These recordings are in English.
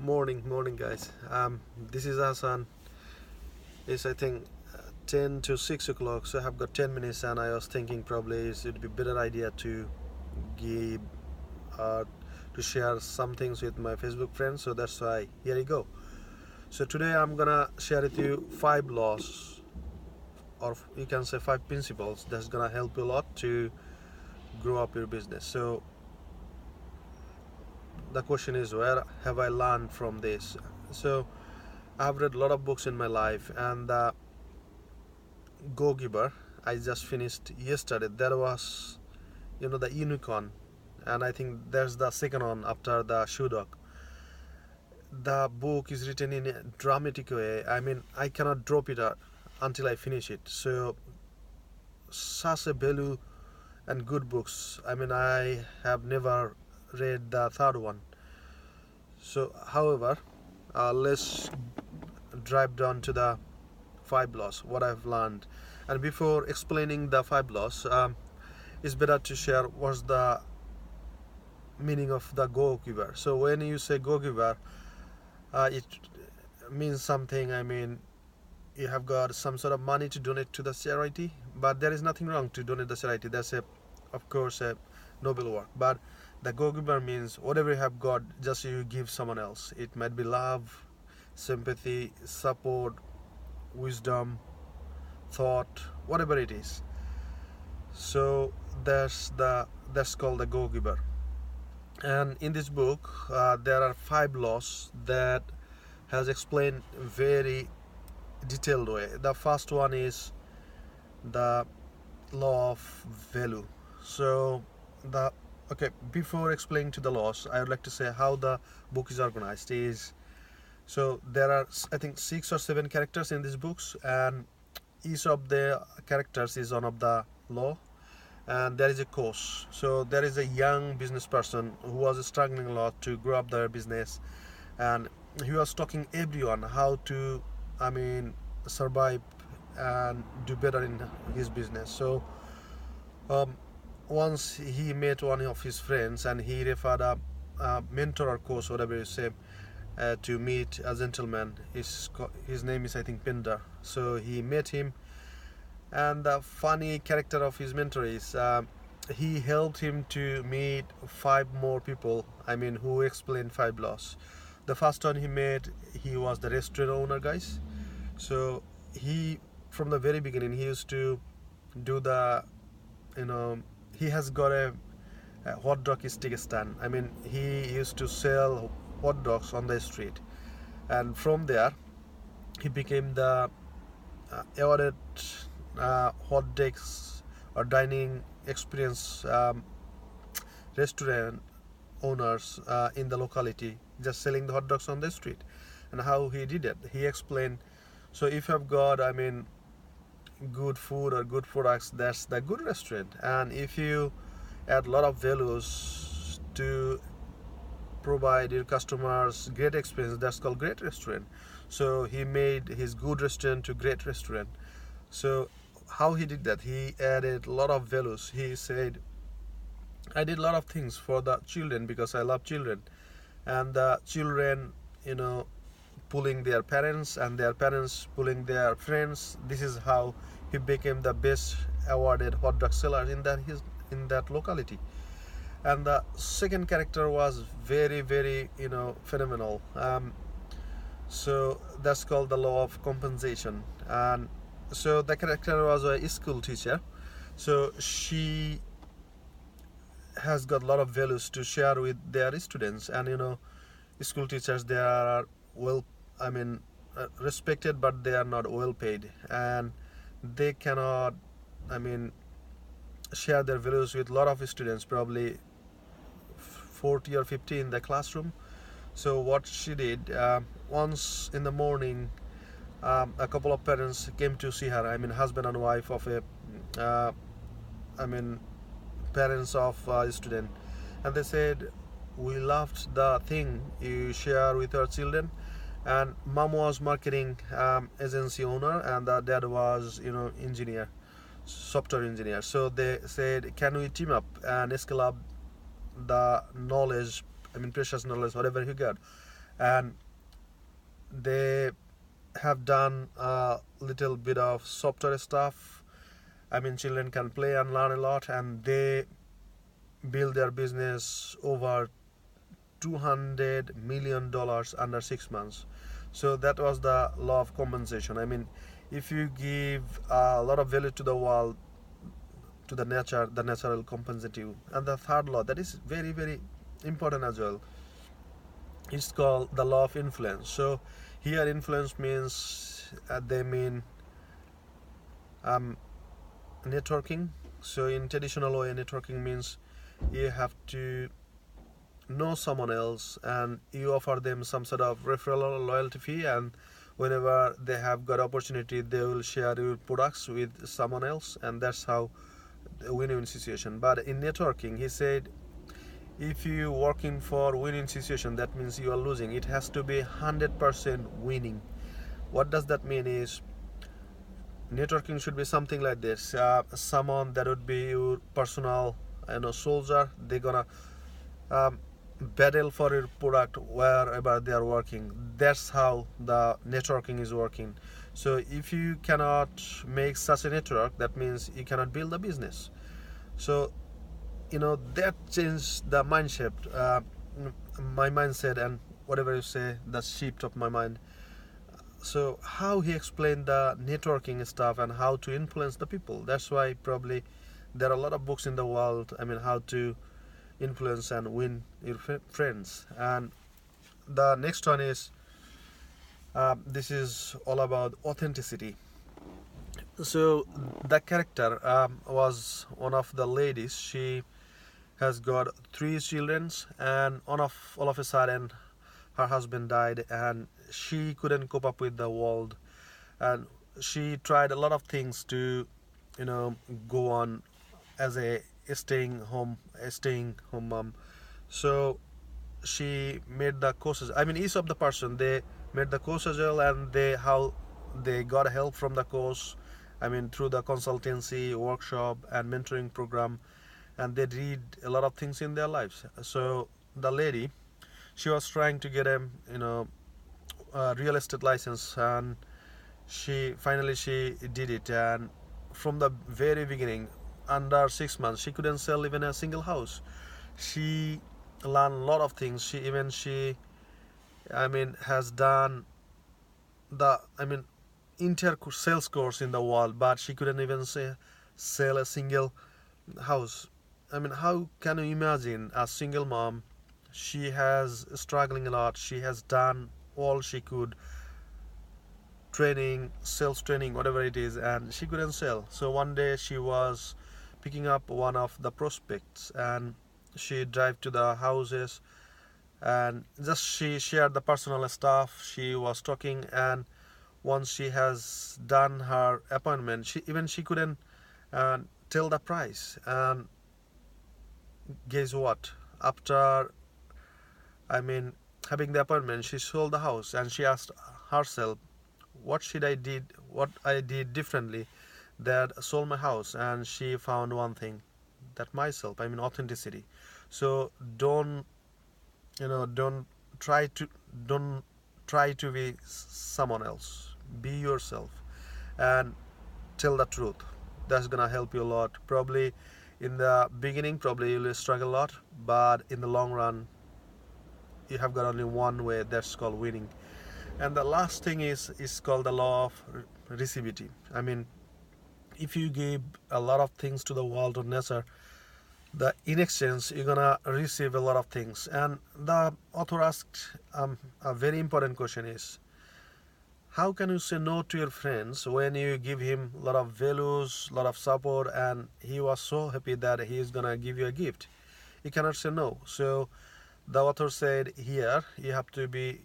Morning, guys. This is Hassan. It's I think 10 to 6 o'clock, so I have got 10 minutes, and I was thinking probably it would be better idea to give uh, to share some things with my Facebook friends. So that's why here you go. So today I'm gonna share with you five laws, or you can say five principles that's gonna help you a lot to grow up your business. So the question is, where have I learned from this? So I've read a lot of books in my life, and the Go Giver I just finished yesterday. There was, the Unicorn, and I think there's the second one after the Shoe Dog. The book is written in a dramatic way. I mean, I cannot drop it until I finish it. So, such a value and good books. I mean, I have never read the third one. So, however, let's drive down to the five laws, what I've learned. And before explaining the five laws, it's better to share what's the meaning of the Go Giver. So when you say Go Giver, it means something. I mean, you have got some sort of money to donate to the charity, but there is nothing wrong to donate the charity. That's of course, a noble work. But the Go Giver means whatever you have got, just you give someone else. It might be love, sympathy, support, wisdom, thought, whatever it is. So that's called the Go Giver. And in this book, there are five laws that has explained very detailed way. The first one is the law of value. So the okay, before explaining to the laws, I would like to say how the book is organized. Is so there are, I think, 6 or 7 characters in these books, and each of the characters is one of the law, and there is a course. So there is a young business person who was struggling a lot to grow up their business, and he was talking everyone how to, I mean, survive and do better in his business. So um, once he met one of his friends, and he referred a mentor or coach, whatever you say, to meet a gentleman. His name is, I think, Pinder. So he met him, and the funny character of his mentor is, he helped him to meet five more people. I mean, who explained five laws. The first one he met, he was the restaurant owner, guys. So he, from the very beginning, he used to do the, you know, he has got a hot dog stick stand. I mean, he used to sell hot dogs on the street, and from there, he became the awarded hot dogs or dining experience restaurant owners in the locality, just selling the hot dogs on the street. And how he did it, he explained. So if you've got, I mean, good food or good products, that's the good restaurant. And if you add a lot of values to provide your customers great experience, that's called great restaurant. So he made his good restaurant to great restaurant. So how he did that, he added a lot of values. He said, I did a lot of things for the children because I love children, and the children, pulling their parents, and their parents pulling their friends. This is how he became the best awarded hot dog seller in that locality. And the second character was very, very, phenomenal. So that's called the law of compensation. And so the character was a school teacher. So she has got a lot of values to share with their students. And school teachers, they are well, I mean, respected, but they are not well paid, and they cannot, I mean, share their values with a lot of students, probably 40 or 50 in the classroom. So what she did, once in the morning, a couple of parents came to see her. I mean, husband and wife of a, I mean, parents of a student, and they said, we loved the thing you share with our children. And mom was marketing agency owner, and the dad was, engineer, software engineer. So they said, can we team up and scale up the knowledge, I mean, precious knowledge, whatever you got. and they have done a little bit of software stuff. I mean, children can play and learn a lot, and they build their business over $200 million under 6 months. So that was the law of compensation. I mean, if you give a lot of value to the world, to the nature will compensate you. And the third law, that is very, very important as well, it's called the law of influence. So here influence means they mean networking. So in traditional way, networking means you have to know someone else and you offer them some sort of referral or loyalty fee, and whenever they have got opportunity they will share your products with someone else, and that's how the win-win situation. But in networking, he said, if you working for winning situation, that means you are losing. It has to be 100% winning. What does that mean is, networking should be something like this. Someone that would be your personal soldier, they're gonna battle for your product wherever they are working. That's how the networking is working. So if you cannot make such a network, that means you cannot build a business. So that changed the mindset, my mindset, and whatever you say, the shift of my mind. So how he explained the networking stuff and how to influence the people, that's why probably there are a lot of books in the world, I mean, how to influence and win your friends. And the next one is, this is all about authenticity. So the character was one of the ladies. She has got 3 children, and all of a sudden her husband died, and she couldn't cope up with the world, and she tried a lot of things to go on as a staying home mom. So she made the courses. I mean, each of the person, they made the course as well, and they got help from the course, I mean, through the consultancy, workshop, and mentoring program, and they did a lot of things in their lives. So the lady, she was trying to get a real estate license, and she did it. And from the very beginning, under 6 months, she couldn't sell even a single house. She learned a lot of things. She has done the entire sales course in the world, but she couldn't even sell a single house. I mean, how can you imagine a single mom? She has struggling a lot. She has done all she could, training, sales training, whatever it is, and she couldn't sell. So one day she was picking up one of the prospects, and she drive to the houses, and just she shared the personal stuff. She was talking, and once she has done her appointment, she couldn't tell the price. And guess what? After having the appointment, she sold the house, and she asked herself, what I did differently that sold my house. And she found one thing, that myself, authenticity. So don't try to be someone else. Be yourself and tell the truth. That's gonna help you a lot. Probably in the beginning, probably you'll struggle a lot, but in the long run, you have got only one way, that's called winning. And the last thing is called the law of reciprocity. I mean, if you give a lot of things to the world or nature, in exchange you're gonna receive a lot of things. And the author asked a very important question is, how can you say no to your friends when you give him a lot of values, a lot of support, and he was so happy that he is gonna give you a gift? You cannot say no. So the author said here, you have to be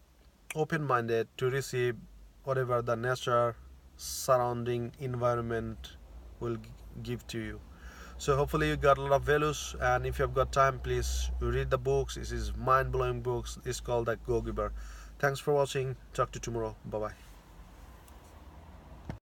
open-minded to receive whatever the nature, surrounding environment will give to you. So hopefully you got a lot of values, and if you have got time, please read the books. This is mind-blowing books. It's called the Go Giver. Thanks for watching. Talk to you tomorrow. Bye bye.